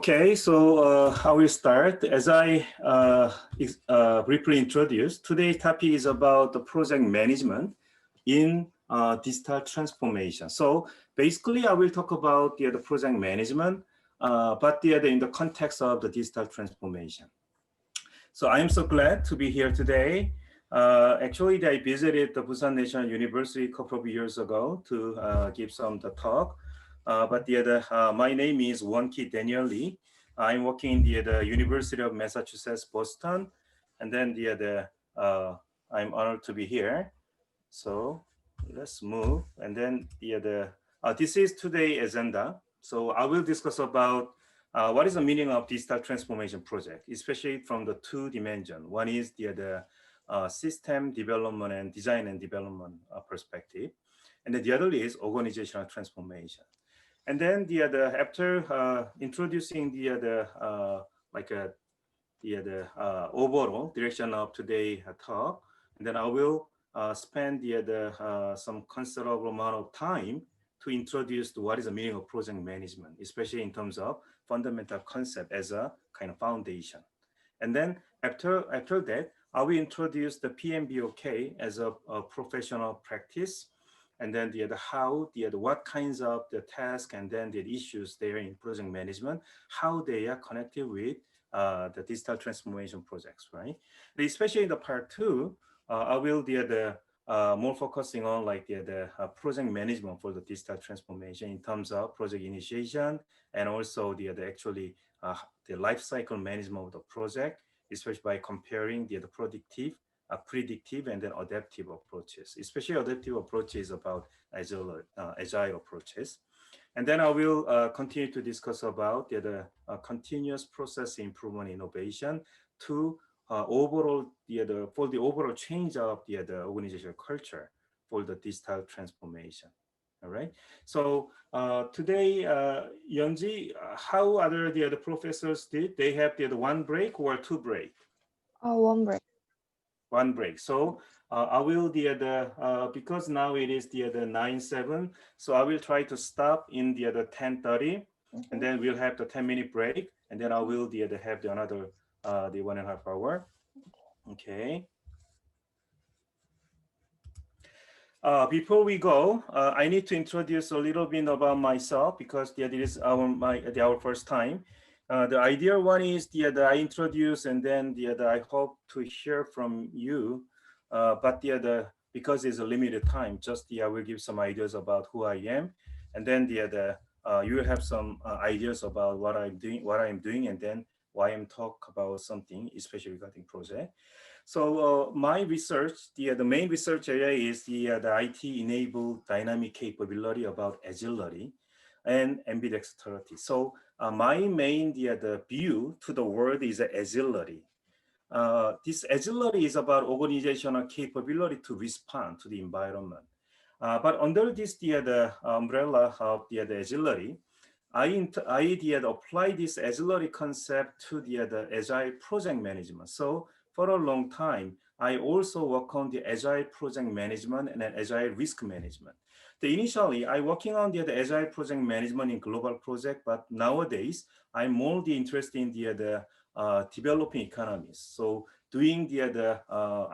Okay, so I will start. As I briefly introduced, today's topic is about the project management in digital transformation. So basically, I will talk about the project management, but in the context of the digital transformation. So I am so glad to be here today. Actually, I visited the Busan National University a couple of years ago to give some talk. My name is Won-Ki Daniel Lee. I'm working in the University of Massachusetts, Boston, and then I'm honored to be here. So let's move, and then this is today's agenda. So I will discuss about what is the meaning of digital transformation project, especially from the two dimensions. One is the system development and design and development perspective, and then the other is organizational transformation. And then after introducing the overall direction of today's talk, and then I will spend some considerable amount of time to introduce what is the meaning of project management, especially in terms of fundamental concept as a kind of foundation. And then after that, I will introduce the PMBOK as a professional practice, and then what kinds of the tasks and then the issues there in project management, how they are connected with the digital transformation projects, right? But especially in the part two, I will more focusing on the project management for the digital transformation in terms of project initiation and also the life cycle management of the project, especially by comparing the predictive and then adaptive approaches. Especially adaptive approaches about agile approaches. And then I will continue to discuss about the continuous process improvement innovation to overall for the overall change of the organizational culture for the digital transformation. All right. So today, Yeonji, how other the other professors did? They have the one break or two break? One break. One break. So I will because now it is the 9/7. So I will try to stop in the 10:30, and then we'll have the 10-minute break, and then I will have the another the 1.5 hour. Okay. Before we go, I need to introduce a little bit about myself because this is our first time. The idea one is I introduce and then I hope to hear from you, but because it's a limited time, just I will give some ideas about who I am, and then you will have some ideas about what I'm doing, and then why I'm talk about something, especially regarding project. So my research, the main research area is the IT-enabled dynamic capability about agility and ambidexterity. So my main the view to the world is agility. This agility is about organizational capability to respond to the environment. But under this the umbrella of the agility, I apply this agility concept to the agile project management. So for a long time, I also work on the agile project management and agile risk management. Initially, I working on the agile project management in global project, but nowadays I'm more interested in the developing economies. So doing the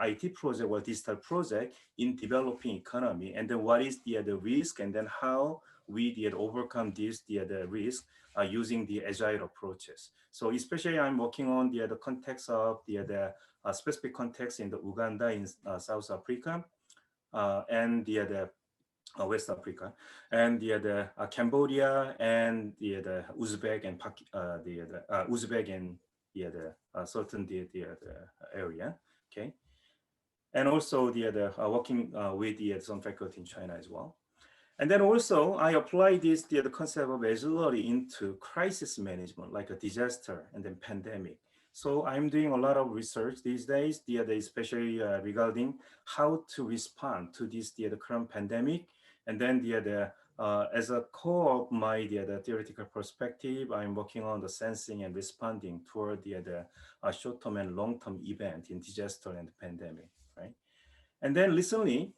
IT project or digital project in developing economy, and then what is the risk, and then how we overcome this the risk using the agile approaches. So especially I'm working on the context of the specific context in the Uganda in South Africa and the West Africa, and the Cambodia and the Uzbek and Uzbek and certain the area, okay, and also the working with some faculty in China as well. And then also I apply this the concept of agility into crisis management, like a disaster and then pandemic. So I'm doing a lot of research these days, especially regarding how to respond to this the current pandemic. And then as a core of my the theoretical perspective, I'm working on the sensing and responding toward the short-term and long-term event in disaster and pandemic, right? And then recently,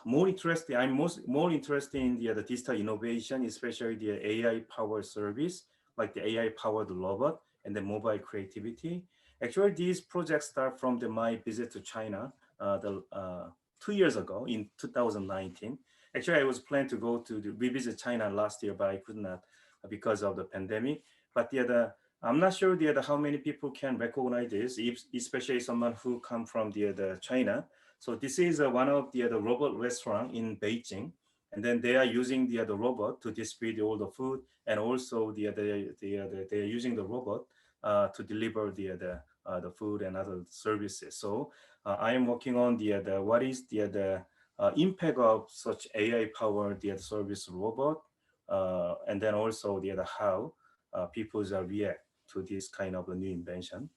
more interested. I'm more interested in the digital innovation, especially the AI powered service, like the AI powered robot and the mobile creativity. Actually, these projects start from my visit to China, 2 years ago in 2019. Actually, I was planning to go to revisit China last year, but I could not because of the pandemic. But I'm not sure how many people can recognize this, if, especially someone who come from the China. So this is one of the robot restaurant in Beijing, and then they are using the robot to distribute all the food, and also they are using the robot to deliver the food and other services. So I am working on the what is the impact of such AI powered service robot, and then also how people react to this kind of a new invention.